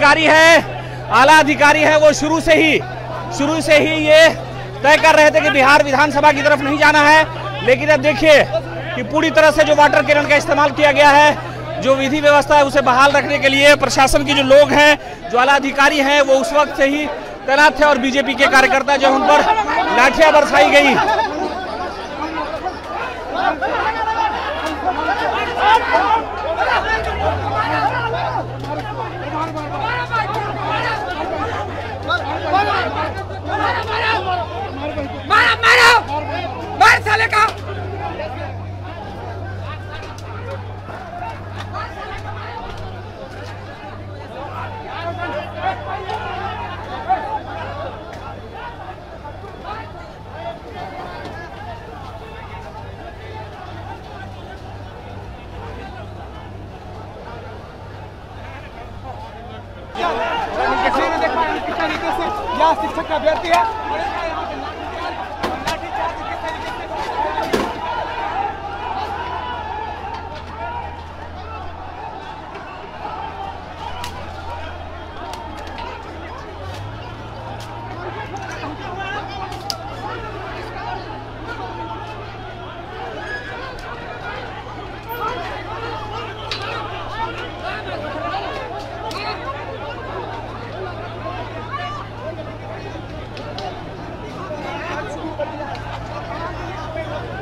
अधिकारी है, आला अधिकारी है, वो शुरू से ही ये तय कर रहे थे कि बिहार विधानसभा की तरफ नहीं जाना है। लेकिन अब देखिए कि पूरी तरह से जो वाटर कैनन का इस्तेमाल किया गया है, जो विधि व्यवस्था है उसे बहाल रखने के लिए प्रशासन के जो लोग हैं, जो आला अधिकारी हैं, वो उस वक्त से ही तैनात थे और बीजेपी के कार्यकर्ता जो उन पर लाठियां बरसाई गई। मार साले का। किस तरीके से यह शिक्षक का अभ्यर्थी है।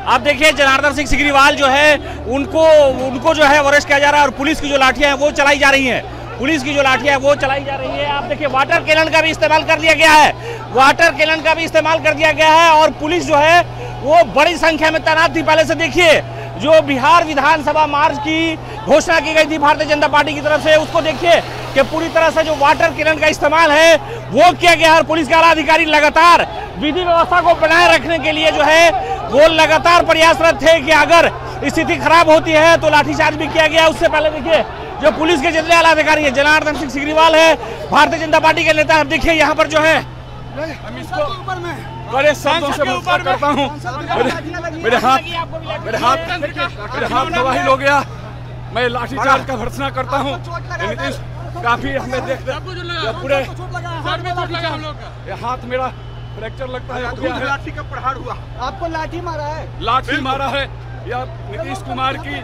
आप देखिए जनार्दन सिंह सिग्रीवाल जो है उनको जो है अरेस्ट किया जा रहा है और पुलिस की जो लाठियां हैं वो चलाई जा रही हैं। पुलिस की जो लाठियां हैं वो चलाई जा रही है। आप देखिए वाटर कैनन का भी इस्तेमाल कर दिया गया है, वाटर कैनन का भी इस्तेमाल कर दिया गया है और पुलिस जो है वो बड़ी संख्या में तैनात थी। पहले से देखिए जो बिहार विधानसभा मार्च की घोषणा की गई थी भारतीय जनता पार्टी की तरफ से, उसको देखिए कि पूरी तरह से जो वाटर कैनन का इस्तेमाल है वो किया गया है और पुलिस के आला अधिकारी लगातार विधि व्यवस्था को बनाए रखने के लिए जो है वो लगातार प्रयासरत थे कि अगर स्थिति खराब होती है तो लाठीचार्ज भी किया गया। उससे पहले देखिए जो पुलिस के जितने आला अधिकारी हैं, जनार्दन सिंह सिग्रीवाल है, भारतीय जनता पार्टी के नेता, अब देखिए यहाँ पर जो है बड़े शब्दों से मुखातिब करता हूँ। मेरे हाथ तबाही हो गया, मैं लाठीचार्ज का भर्त्सना करता हूँ। नीतीश काफी हमें देखते पूरे हाथ मेरा फ्रैक्चर लगता है। लाठी का प्रहार हुआ, आपको लाठी मारा है या नीतीश कुमार की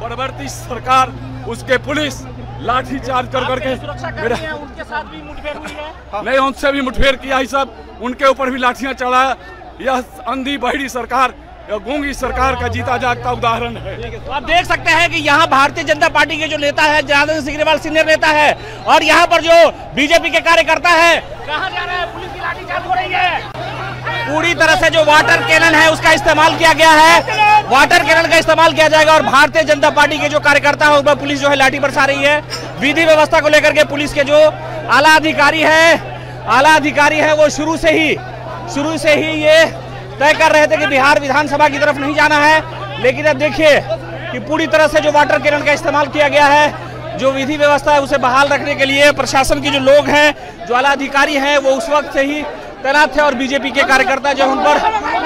परवर्ती सरकार, उसके पुलिस लाठी चार्ज कर करके उनके साथ भी मुठभेड़ हुई है। नहीं, उनसे भी मुठभेड़ किया ही सब, उनके ऊपर भी लाठियां चढ़ाया। यह अंधी बहरी सरकार, गूंगी सरकार का जीता जागता उदाहरण है। तो आप देख सकते हैं कि यहाँ भारतीय जनता पार्टी के जो नेता है जनार्दन सिंह सिग्रीवाल सीनियर नेता है और यहाँ पर जो बीजेपी के कार्यकर्ता है, कहाँ जा रहे हैं, पुलिस की लाठीचार्ज हो रही है। पूरी तरह से जो वाटर कैनन है उसका इस्तेमाल किया गया है, वाटर कैनन का इस्तेमाल किया जाएगा और भारतीय जनता पार्टी के जो कार्यकर्ता है उस पर पुलिस जो है लाठी बरसा रही है। विधि व्यवस्था को लेकर के पुलिस के जो आला अधिकारी है वो शुरू से ही ये तय कर रहे थे कि बिहार विधानसभा की तरफ नहीं जाना है। लेकिन अब देखिए कि पूरी तरह से जो वाटर कैनन का इस्तेमाल किया गया है, जो विधि व्यवस्था है उसे बहाल रखने के लिए प्रशासन के जो लोग हैं, जो आला अधिकारी हैं, वो उस वक्त से ही तैनात थे और बीजेपी के कार्यकर्ता जो उन पर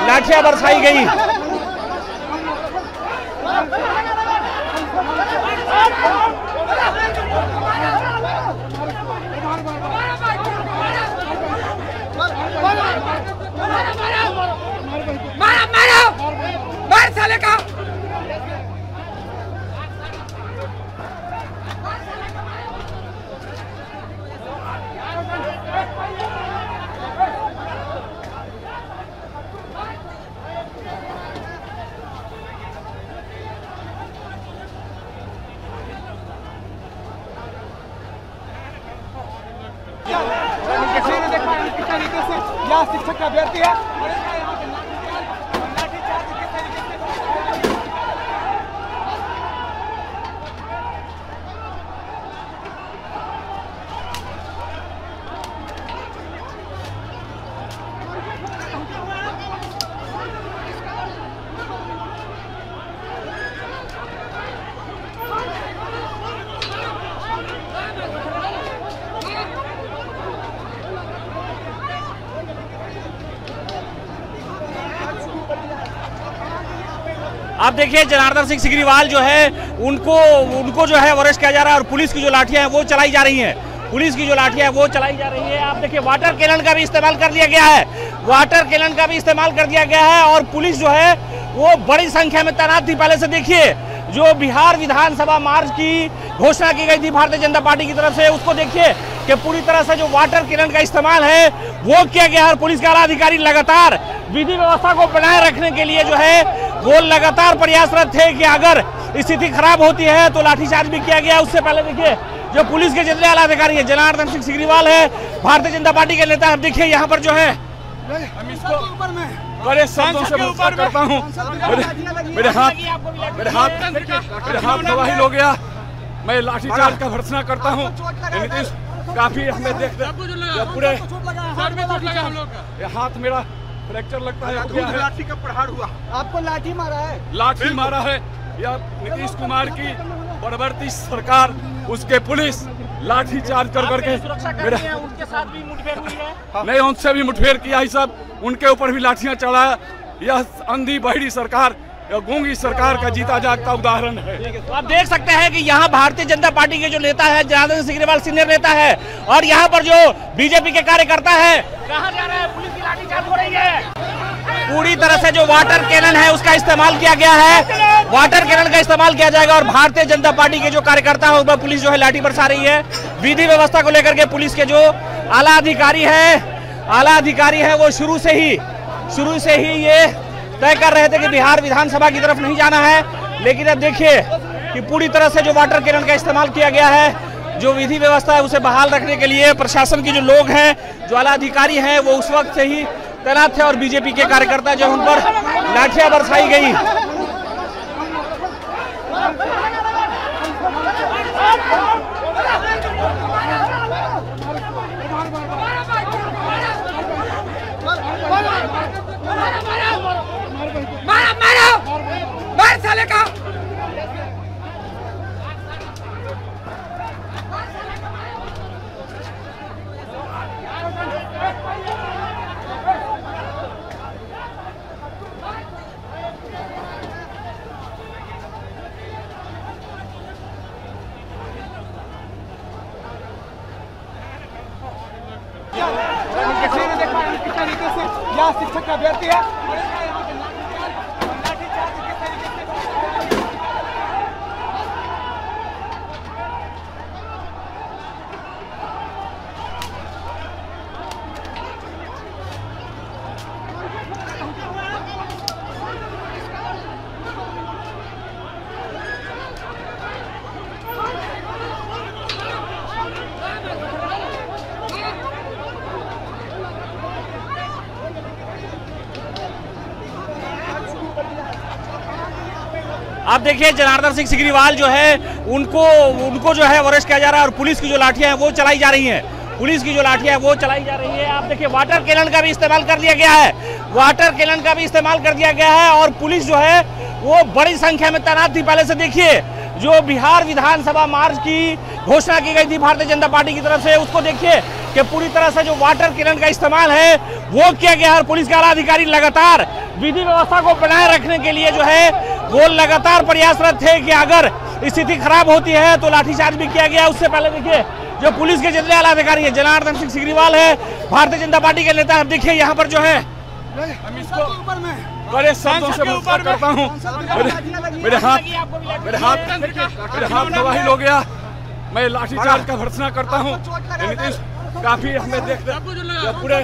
लाठियां बरसाई गई। मार साले का। किस तरीके से यह शिक्षक का अभ्यर्थी है। आप देखिए जनार्दन सिंह सिग्रीवाल जो है उनको जो है अरेस्ट किया जा रहा है और पुलिस की जो लाठियां हैं वो चलाई जा रही हैं। पुलिस की जो लाठियां है वो चलाई जा रही है। आप देखिए वाटर कैनन का भी इस्तेमाल कर लिया गया है, वाटर कैनन का भी इस्तेमाल कर दिया गया है और पुलिस जो है वो बड़ी संख्या में तैनात थी। पहले से देखिए जो बिहार विधानसभा मार्च की घोषणा की गई थी भारतीय जनता पार्टी की तरफ से, उसको देखिए कि पूरी तरह से जो वाटर कैनन का इस्तेमाल है वो किया गया है और पुलिस के आला अधिकारी लगातार विधि व्यवस्था को बनाए रखने के लिए जो है वो लगातार प्रयासरत थे कि अगर स्थिति खराब होती है तो लाठीचार्ज भी किया गया। उससे पहले देखिए जो पुलिस के जितने आला अधिकारी है, जनार्दन सिंह सिग्रीवाल है, भारतीय जनता पार्टी के नेता, देखिए यहाँ पर जो है हम इसको बड़े शब्दों से नमस्कार करता हूँ। मेरे हाथ तबाही हो गया, मैं लाठीचार्ज का भर्त्सना करता हूँ। नीतीश काफी हमें देखते पूरे हाथ मेरा फ्रैक्चर लगता है। लाठी का प्रहार हुआ, आपको लाठी मारा है? लाठी मारा है या नीतीश कुमार की परवर्ती सरकार, उसके पुलिस लाठी चार्ज कर करके उनके साथ भी मुठभेड़ हुई है। नहीं, उनसे भी मुठभेड़ किया ही सब, उनके ऊपर भी लाठियां चढ़ाया। यह अंधी बहरी सरकार, यह गूंगी सरकार का जीता जागता उदाहरण है। तो आप देख सकते हैं कि यहाँ भारतीय जनता पार्टी के जो नेता है जनार्दन सिंह सिग्रीवाल सीनियर नेता है और यहाँ पर जो बीजेपी के कार्यकर्ता है, कहाँ जा रहे हैं? पुलिस की लाठीचार्ज हो रही है। पूरी तरह से जो वाटर कैनन है उसका इस्तेमाल किया गया है, वाटर कैनन का इस्तेमाल किया जाएगा और भारतीय जनता पार्टी के जो कार्यकर्ता है उस पर पुलिस जो है लाठी बरसा रही है। विधि व्यवस्था को लेकर के पुलिस के जो आला अधिकारी है वो शुरू से ही ये तय कर रहे थे कि बिहार विधानसभा की तरफ नहीं जाना है, लेकिन अब देखिए कि पूरी तरह से जो वाटर कैनन का इस्तेमाल किया गया है, जो विधि व्यवस्था है उसे बहाल रखने के लिए प्रशासन के जो लोग हैं, जो आला अधिकारी हैं, वो उस वक्त से ही तैनात थे और बीजेपी के कार्यकर्ता जो उन पर लाठियां बरसाई गई। मार साले का। शिक्षक का अभ्यर्थी है। आप देखिए जनार्दन सिंह सिग्रीवाल जो है उनको जो है अरेस्ट किया जा रहा है और पुलिस की जो लाठियां हैं वो चलाई जा रही हैं, आप देखिए वाटर कैनन का भी इस्तेमाल कर दिया गया है, और पुलिस जो है वो बड़ी संख्या में तैनात थी। पहले से देखिए जो बिहार विधानसभा मार्च की घोषणा की गई थी भारतीय जनता पार्टी की तरफ से, उसको देखिए कि पूरी तरह से जो वाटर कैनन का इस्तेमाल है वो किया गया है और पुलिस के आला अधिकारी लगातार विधि व्यवस्था को बनाए रखने के लिए जो है वो लगातार प्रयासरत थे कि अगर स्थिति खराब होती है तो लाठीचार्ज भी किया गया। उससे पहले देखिए जो पुलिस के जितने आला अधिकारी है, जनार्दन सिंह सिग्रीवाल है, भारतीय जनता पार्टी के नेता, देखिए यहाँ पर जो है हम इसको बड़े शब्दों से नमस्कार करता हूँ। मेरे हाथ तबाही हो गया, मैं लाठीचार्ज का भर्त्सना करता हूँ। नीतीश काफी हमें देखते पूरे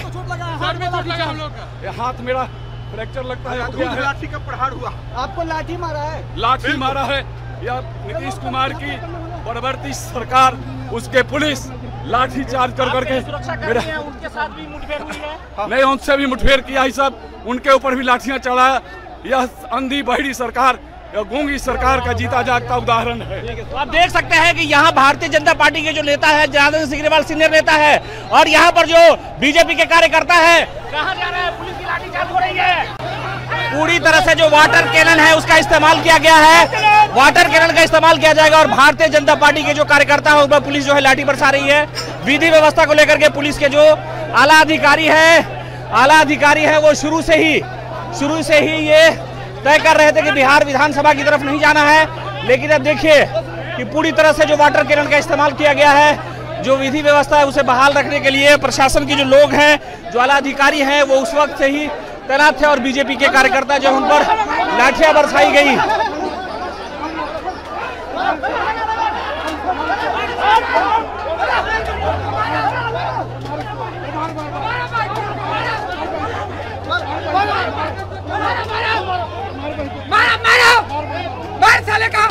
हाथ मेरा फ्रैक्चर लगता है। लाठी का प्रहार हुआ, आपको लाठी मारा है? लाठी मारा है या नीतीश कुमार की परवर्ती सरकार, उसके पुलिस लाठी चार्ज कर करके उनके साथ भी मुठभेड़ हुई है। नहीं, उनसे भी मुठभेड़ किया ही सब, उनके ऊपर भी लाठियां चढ़ाया। यह अंधी बहरी सरकार, यह गूंगी सरकार का जीता जागता उदाहरण है। तो आप देख सकते हैं कि यहाँ भारतीय जनता पार्टी के जो नेता है जनार्दन सिंह सिग्रीवाल सीनियर नेता है और यहाँ पर जो बीजेपी के कार्यकर्ता है, कहाँ जा रहे हैं? पुलिस की लाठीचार्ज हो रही है। पूरी तरह से जो वाटर कैनन है उसका इस्तेमाल किया गया है, वाटर कैनन का इस्तेमाल किया जाएगा और भारतीय जनता पार्टी के जो कार्यकर्ता है उस पर पुलिस जो है लाठी बरसा रही है। विधि व्यवस्था को लेकर के पुलिस के जो आला अधिकारी है वो शुरू से ही ये तय कर रहे थे कि बिहार विधानसभा की तरफ नहीं जाना है, लेकिन अब देखिए कि पूरी तरह से जो वाटर कैनन का इस्तेमाल किया गया है, जो विधि व्यवस्था है उसे बहाल रखने के लिए प्रशासन के जो लोग हैं, जो आला अधिकारी हैं, वो उस वक्त से ही तैनात थे और बीजेपी के कार्यकर्ता जो उन पर लाठियां बरसाई गई। मार साले का।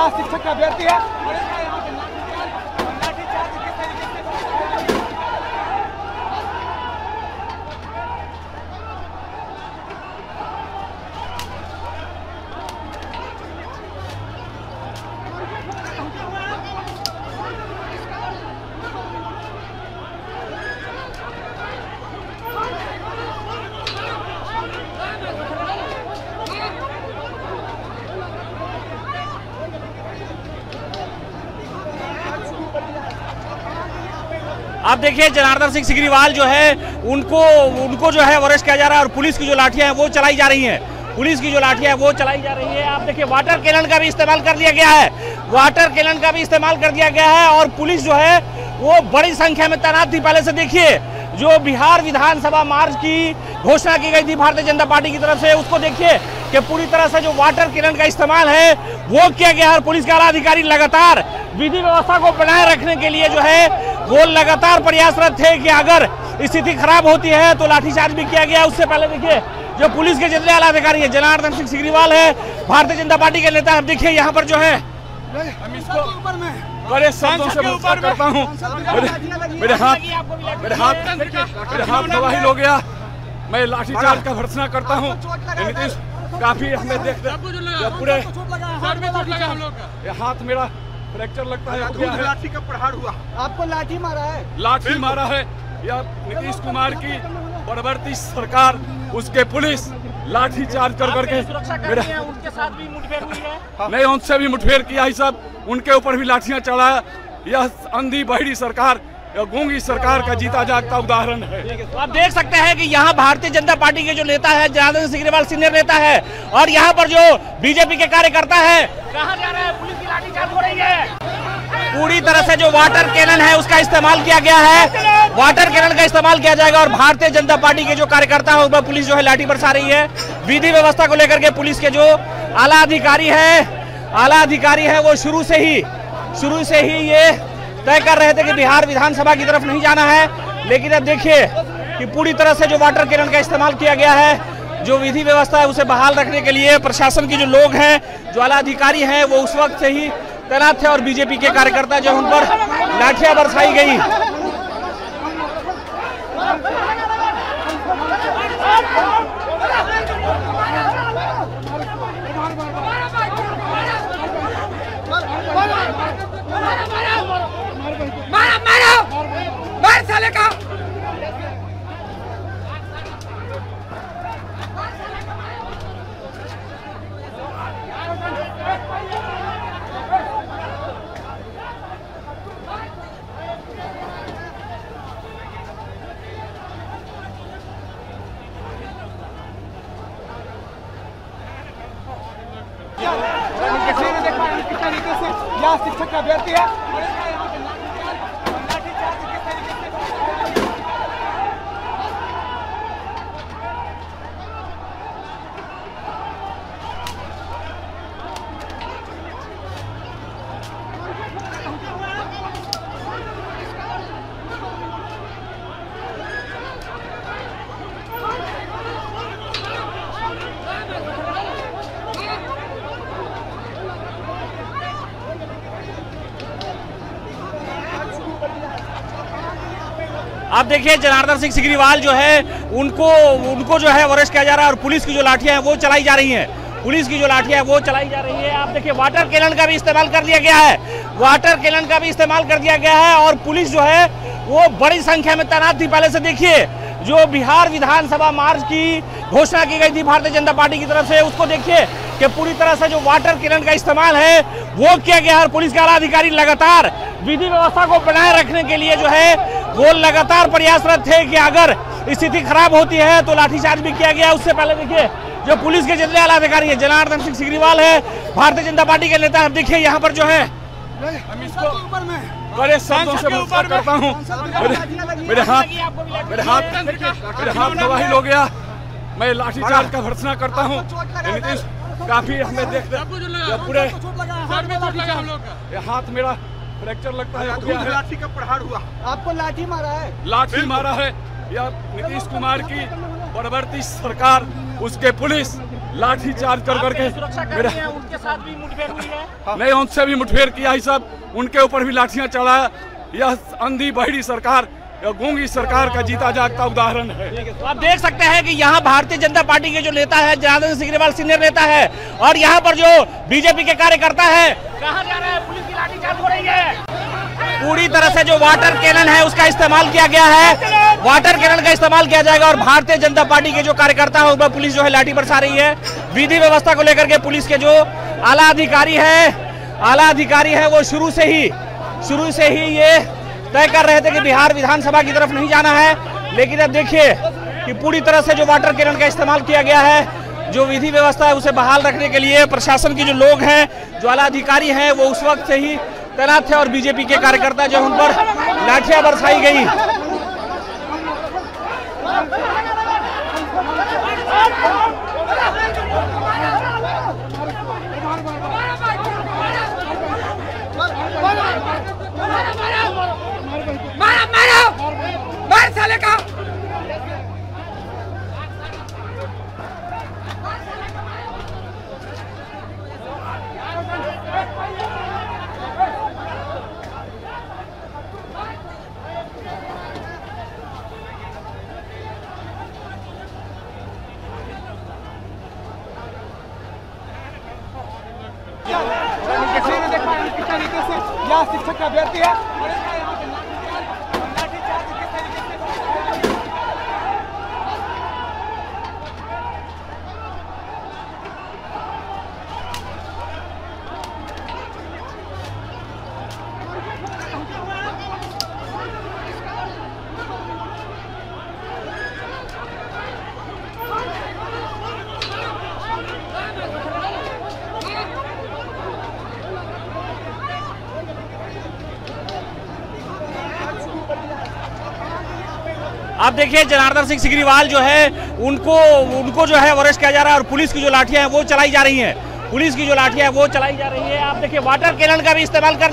शिक्षक का अभ्यर्थी है। अब देखिए जनार्दन सिंह सिग्रीवाल जो है उनको जो है अरेस्ट किया जा रहा है और पुलिस की जो लाठियां हैं वो चलाई जा रही हैं। पुलिस की जो लाठियां हैं वो चलाई जा रही है। आप देखिए वाटर कैनन का भी इस्तेमाल कर दिया गया है। वाटर कैनन का भी इस्तेमाल कर दिया गया है और पुलिस जो है वो बड़ी संख्या में तैनात थी। पहले से देखिए जो बिहार विधानसभा मार्च की घोषणा की गई थी भारतीय जनता पार्टी की तरफ से, उसको देखिए कि पूरी तरह से जो वाटर कैनन का इस्तेमाल है वो किया गया है। और पुलिस के आला अधिकारी लगातार विधि व्यवस्था को बनाए रखने के लिए जो है वो लगातार प्रयासरत थे कि अगर स्थिति खराब होती है तो लाठीचार्ज भी किया गया। उससे पहले देखिए जो पुलिस के जितने आला अधिकारी है, जनार्दन सिंह सिग्रीवाल है भारतीय जनता पार्टी के नेता। अब देखिए यहाँ पर जो है हम इसको बड़े शब्दों से भर्त्सना करता हूँ। मेरे हाथ तबाही हो गया। मैं लाठीचार्ज का भर्त्सना करता हूँ। नीतीश काफी हमें देख पूरे हाथ मेरा फ्रैक्चर लगता है। लाठी का प्रहार हुआ। आपको लाठी मारा है? लाठी मारा है। या नीतीश कुमार की परवर्ती सरकार, उसके पुलिस लाठी चार्ज कर करके उनके साथ भी मुठभेड़ हुई है। नहीं, उनसे भी मुठभेड़ किया ही सब, उनके ऊपर भी लाठियां चढ़ाया। यह अंधी बहरी सरकार, यह गूंगी सरकार का जीता जागता उदाहरण है। तो आप देख सकते हैं कि यहाँ भारतीय जनता पार्टी के जो नेता है, जनार्दन सिग्रीवाल सीनियर नेता है, और यहाँ पर जो बीजेपी के कार्यकर्ता है, कहाँ जा रहे हैं? पुलिस की लाठीचार्ज हो रही है। पूरी तरह से जो वाटर कैनन है उसका इस्तेमाल किया गया है। वाटर कैनन का इस्तेमाल किया जाएगा और भारतीय जनता पार्टी के जो कार्यकर्ता है उस पर पुलिस जो है लाठी बरसा रही है। विधि व्यवस्था को लेकर के पुलिस के जो आला अधिकारी है वो शुरू से ही ये तय कर रहे थे कि बिहार विधानसभा की तरफ नहीं जाना है। लेकिन अब देखिए कि पूरी तरह से जो वाटर कैनन का इस्तेमाल किया गया है, जो विधि व्यवस्था है उसे बहाल रखने के लिए प्रशासन के जो लोग हैं, जो आला अधिकारी हैं, वो उस वक्त से ही तैनात थे और बीजेपी के कार्यकर्ता जो उन पर लाठियां बरसाई गई। मार साले का। शिक्षक का अभ्यर्थी है। आप देखिए जनार्दन सिंह सिग्रीवाल जो है उनको जो है अरेस्ट किया जा रहा है और पुलिस की जो लाठियां हैं वो चलाई जा रही हैं। पुलिस की जो लाठियां हैं वो चलाई जा रही है। आप देखिए वाटर कैनन का भी इस्तेमाल कर दिया गया है। वाटर कैनन का भी इस्तेमाल कर दिया गया है और पुलिस जो है वो बड़ी संख्या में तैनात थी। पहले से देखिए जो बिहार विधानसभा मार्च की घोषणा की गई थी भारतीय जनता पार्टी की तरफ से, उसको देखिए कि पूरी तरह से जो वाटर कैनन का इस्तेमाल है वो किया गया है। और पुलिस के आला अधिकारी लगातार विधि व्यवस्था को बनाए रखने के लिए जो है वो लगातार प्रयासरत थे कि अगर स्थिति खराब होती है तो लाठीचार्ज भी किया गया। उससे पहले देखिए जो पुलिस के जितने आला अधिकारी है, जनार्दन सिंह सिग्रीवाल है, भारतीय जनता पार्टी के नेता, देखिए यहाँ पर जो है हम इसको बड़े शब्दों से मुखातिब करता हूँ। मेरे हाथ तबाही हो गया। मैं लाठीचार्ज का भर्त्सना करता हूँ। नीतीश काफी हमें देखते पूरे हाथ मेरा फ्रैक्चर लगता है। लाठी का प्रहार हुआ, आपको लाठी मारा है? लाठी मारा है या नीतीश कुमार की परवर्ती सरकार, उसके पुलिस लाठी चार्ज कर करके मेरे उनके साथ भी मुठभेड़ हुई है। नहीं, उनसे भी मुठभेड़ किया ही सब, उनके ऊपर भी लाठियां चढ़ाया। यह अंधी बहरी सरकार, यह गूंगी सरकार का जीता जागता उदाहरण है। तो आप देख सकते हैं कि यहाँ भारतीय जनता पार्टी के जो नेता है, जनार्दन सिग्रीवाल सीनियर नेता है, और यहाँ पर जो बीजेपी के कार्यकर्ता है, कहाँ जा रहे हैं? पुलिस की लाठीचार्ज हो रही है। पूरी तरह से जो वाटर कैनन है उसका इस्तेमाल किया गया है, वाटर कैनन का इस्तेमाल किया जाएगा। और भारतीय जनता पार्टी के जो कार्यकर्ता है उस पर पुलिस जो है लाठी बरसा रही है। विधि व्यवस्था को लेकर के पुलिस के जो आला अधिकारी है वो शुरू से ही ये तय कर रहे थे कि बिहार विधानसभा की तरफ नहीं जाना है। लेकिन अब देखिए कि पूरी तरह से जो वाटर कैनन का इस्तेमाल किया गया है, जो विधि व्यवस्था है उसे बहाल रखने के लिए प्रशासन के जो लोग हैं, जो आला अधिकारी हैं, वो उस वक्त से ही तैनात थे। और बीजेपी के कार्यकर्ता जो उन पर लाठियां बरसाई गई। मार साले का। शिक्षक का अभ्यर्थी है। आप देखिए जनार्दन सिंह सिग्रीवाल जो है उनको जो है अरेस्ट किया जा रहा है। और पुलिस की जो लाठियां हैं वो चलाई जा रही हैं, आप देखिए वाटर कैनन का भी इस्तेमाल कर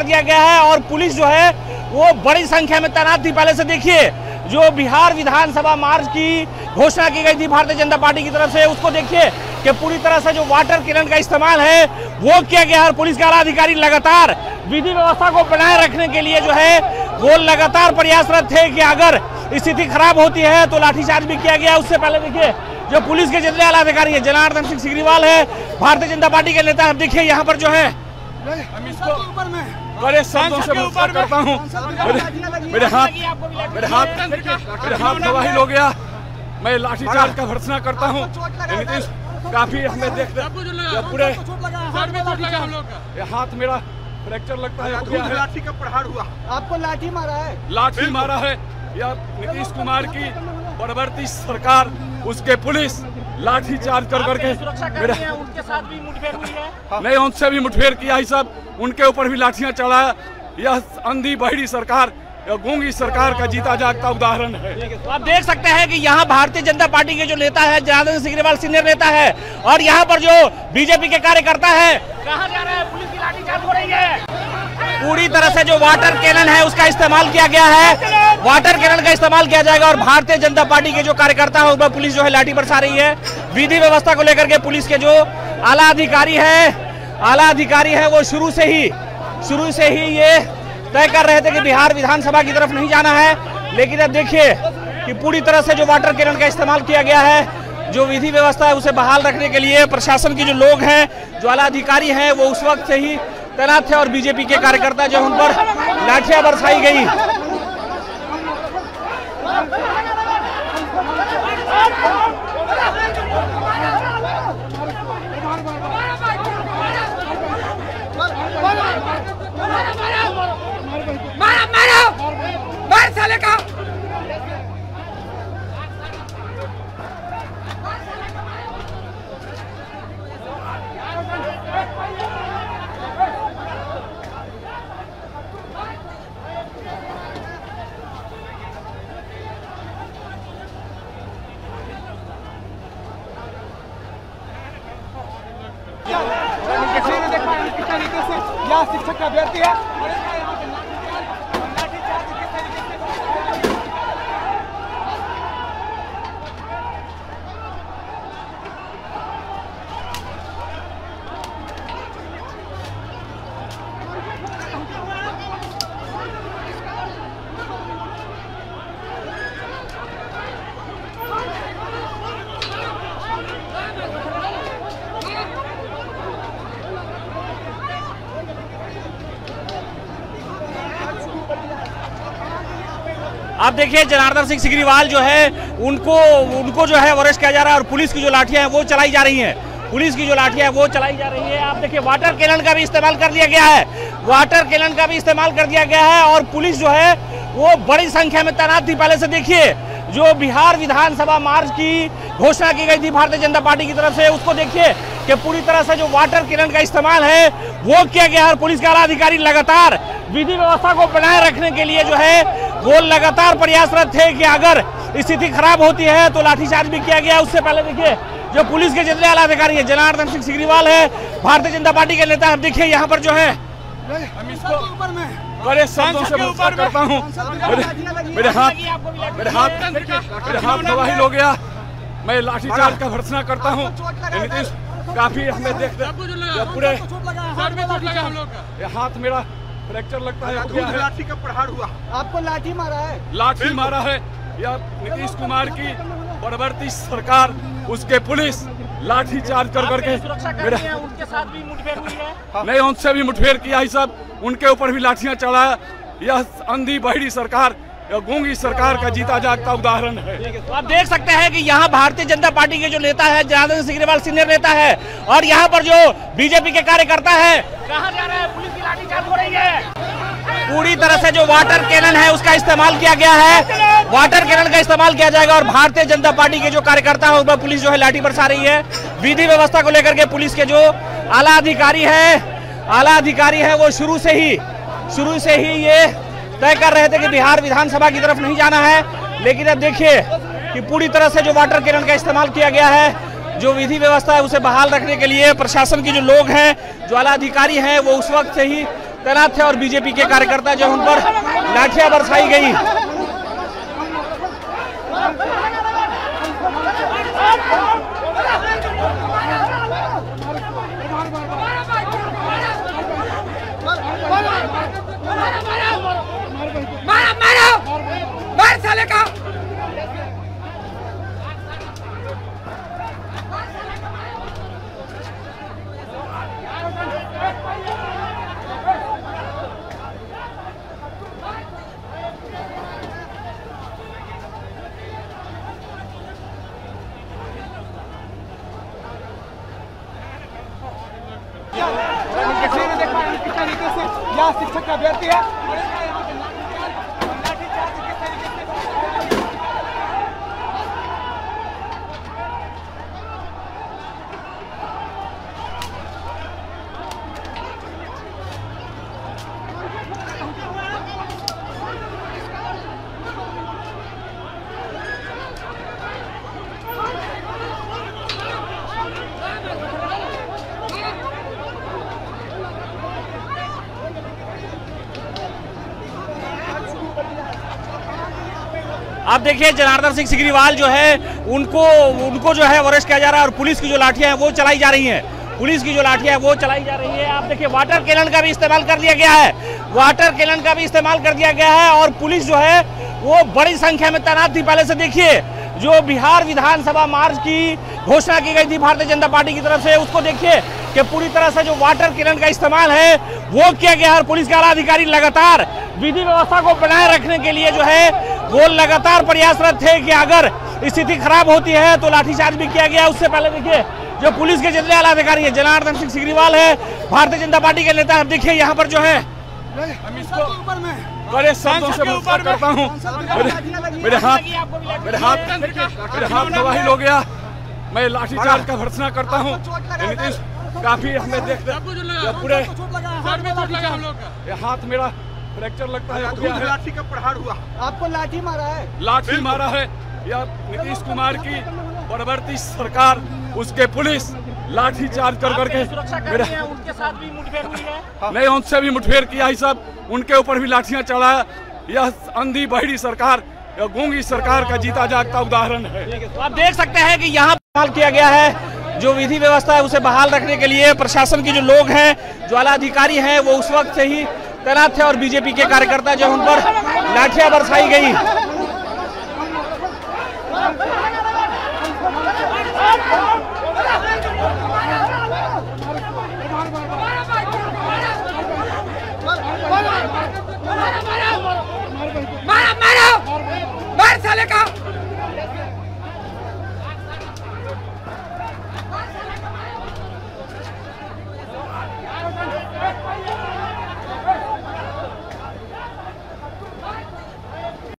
दिया गया है। और पुलिस जो है वो बड़ी संख्या में तैनात थी। पहले से देखिए जो बिहार विधानसभा मार्च की घोषणा की गई थी भारतीय जनता पार्टी की तरफ से, उसको देखिए कि पूरी तरह से जो वाटर कैनन का इस्तेमाल है वो किया गया है। और पुलिस के आला अधिकारी लगातार विधि व्यवस्था को बनाए रखने के लिए जो है वो लगातार प्रयासरत थे कि अगर स्थिति खराब होती है तो लाठीचार्ज भी किया गया। उससे पहले देखिए जो पुलिस के जितने आला अधिकारी है, जनार्दन सिंह सिग्रीवाल है, भारतीय जनता पार्टी के नेता, देखिए यहाँ पर जो है हम इसको बड़े शब्दों से मुखातिब करता हूँ। मेरे हाथ तबाही हो गया। मैं लाठीचार्ज का भर्त्सना करता हूँ। नीतीश काफी हमें देखते पूरे हाथ मेरा फ्रैक्चर लगता है। लाठी का प्रहार हुआ, आपको लाठी मारा है? लाठी मारा है या नीतीश कुमार की परवर्ती सरकार, उसके पुलिस लाठी चार्ज कर करके मेरे उनके साथ भी मुठभेड़ हुई है। नहीं, उनसे भी मुठभेड़ किया ही सब, उनके ऊपर भी लाठियां चढ़ाया। यह अंधी बहरी सरकार, यह गूंगी सरकार का जीता जागता उदाहरण है। तो आप देख सकते हैं कि यहाँ भारतीय जनता पार्टी के जो नेता है, जनार्दन सिग्रीवाल सीनियर नेता है, और यहाँ पर जो बीजेपी के कार्यकर्ता है, कहाँ जा रहे हैं? पुलिस की लाठीचार्ज हो रही है। पूरी तरह से जो वाटर कैनन है उसका इस्तेमाल किया गया है, वाटर कैनन का इस्तेमाल किया जाएगा। और भारतीय जनता पार्टी के जो कार्यकर्ता है उस पर पुलिस जो है लाठी बरसा रही है। विधि व्यवस्था को लेकर के पुलिस के जो आला अधिकारी है वो शुरू से ही ये तय कर रहे थे कि बिहार विधानसभा की तरफ नहीं जाना है। लेकिन अब देखिए कि पूरी तरह से जो वाटर कैनन का इस्तेमाल किया गया है, जो विधि व्यवस्था है उसे बहाल रखने के लिए प्रशासन के जो लोग हैं, जो आला अधिकारी हैं, वो उस वक्त से ही तैनात थे। और बीजेपी के कार्यकर्ता जो उन पर लाठियां बरसाई गई। मार साले का। किस तरीके से यह शिक्षक का अभ्यर्थी है। आप देखिए जनार्दन सिंह सिग्रीवाल जो है उनको जो है अरेस्ट किया जा रहा है और पुलिस की जो लाठियां हैं वो चलाई जा रही हैं। पुलिस की जो लाठियां हैं वो चलाई जा रही है। आप देखिए वाटर कैनन का भी इस्तेमाल कर दिया गया है। वाटर कैनन का भी इस्तेमाल कर दिया गया है और पुलिस जो है वो बड़ी संख्या में तैनात थी। पहले से देखिए जो बिहार विधानसभा मार्च की घोषणा की गई थी भारतीय जनता पार्टी की तरफ से, उसको देखिए कि पूरी तरह से जो वाटर कैनन का इस्तेमाल है वो किया गया है। पुलिस के आला अधिकारी लगातार विधि व्यवस्था को बनाए रखने के लिए जो है वो लगातार प्रयासरत थे कि अगर स्थिति खराब होती है तो लाठीचार्ज भी किया गया। उससे पहले देखिए जो पुलिस के जितने आला अधिकारी है, जनार्दन सिंह सिग्रीवाल है भारतीय जनता पार्टी के नेता। अब देखिए यहाँ पर जो है हम इसको बड़े शब्दों से भर्त्सना करता हूँ। मेरे हाथ तबाही हो गया। मैं लाठीचार्ज का भर्त्सना करता हूँ। नीतीश काफी हमें देखते पूरे हाथ मेरा फ्रैक्चर लगता है। लाठी का प्रहार हुआ। आपको लाठी मारा है? लाठी मारा है या नीतीश कुमार की परवर्ती सरकार, उसके पुलिस लाठी चार्ज कर करके मेरे उनके साथ भी मुठभेड़ हुई है। नहीं, उनसे भी मुठभेड़ किया ही सब, उनके ऊपर भी लाठियां चढ़ाया। यह अंधी बहरी सरकार, गूंगी सरकार का जीता जागता उदाहरण है। तो आप देख सकते हैं कि यहाँ भारतीय जनता पार्टी के जो नेता है जनार्दन सिग्रीवाल सीनियर नेता है और यहाँ पर जो बीजेपी के कार्यकर्ता है, कहाँ जा रहे हैं? पुलिस की लाठीचार्ज हो रही है। पूरी तरह से जो वाटर कैनन है उसका इस्तेमाल किया गया है। वाटर कैनन का इस्तेमाल किया जाएगा और भारतीय जनता पार्टी के जो कार्यकर्ता है उस पर पुलिस जो है लाठी बरसा रही है। विधि व्यवस्था को लेकर के पुलिस के जो आला अधिकारी है वो शुरू से ही ये तय कर रहे थे कि बिहार विधानसभा की तरफ नहीं जाना है। लेकिन अब देखिए कि पूरी तरह से जो वाटर कैनन का इस्तेमाल किया गया है, जो विधि व्यवस्था है उसे बहाल रखने के लिए प्रशासन के जो लोग हैं, जो आला अधिकारी हैं, वो उस वक्त से ही तैनात थे और बीजेपी के कार्यकर्ता जो उन पर लाठियां बरसाई गई। मार साले का। किस तरीके से यह शिक्षक का अभ्यर्थी है। आप देखिए जनार्दन सिंह सिग्रीवाल जो है उनको जो है अरेस्ट किया जा रहा है और पुलिस की जो लाठियां हैं वो चलाई जा रही हैं। पुलिस की जो लाठियां हैं वो चलाई जा रही है। आप देखिए वाटर कैनन का भी इस्तेमाल कर दिया गया है। वाटर कैनन का भी इस्तेमाल कर दिया गया है और पुलिस जो है वो बड़ी संख्या में तैनात थी। पहले से देखिए जो बिहार विधानसभा मार्च की घोषणा की गई थी भारतीय जनता पार्टी की तरफ से, उसको देखिए कि पूरी तरह से जो वाटर कैनन का इस्तेमाल है वो किया गया है और पुलिस के आला अधिकारी लगातार विधि व्यवस्था को बनाए रखने के लिए जो है वो लगातार प्रयासरत थे कि अगर स्थिति खराब होती है तो लाठीचार्ज भी किया गया। उससे पहले देखिए जो पुलिस के जितने आला अधिकारी है, जनार्दन सिंह सिग्रीवाल है, भारतीय जनता पार्टी के नेता, देखिए यहाँ पर जो है हम इसको बड़े शब्दों से बहिष्कार करता हूँ। मेरे हाथ तबाही हो गया। मैं लाठीचार्ज का भर्त्सना करता हूँ। नीतीश काफी हमें देखते पूरे हाथ मेरा फ्रैक्चर लगता है। लाठी का प्रहार हुआ, आपको लाठी मारा है? लाठी मारा है या नीतीश कुमार की परवर्ती सरकार, उसके पुलिस लाठी चार्ज कर करके उनके साथ भी मुठभेड़ हुई है। नहीं, उनसे भी मुठभेड़ किया ही सब, उनके ऊपर भी लाठियां चढ़ाया। यह अंधी बहरी सरकार, यह गूंगी सरकार का जीता जागता उदाहरण है। तो आप देख सकते हैं कि यहाँ बहाल किया गया है जो विधि व्यवस्था है, उसे बहाल रखने के लिए प्रशासन के जो लोग हैं, जो आला अधिकारी हैं, वो उस वक्त से ही तैनात थे और बीजेपी के कार्यकर्ता जो उन पर लाठियां बरसाई गई। मारो मारो मार साले का।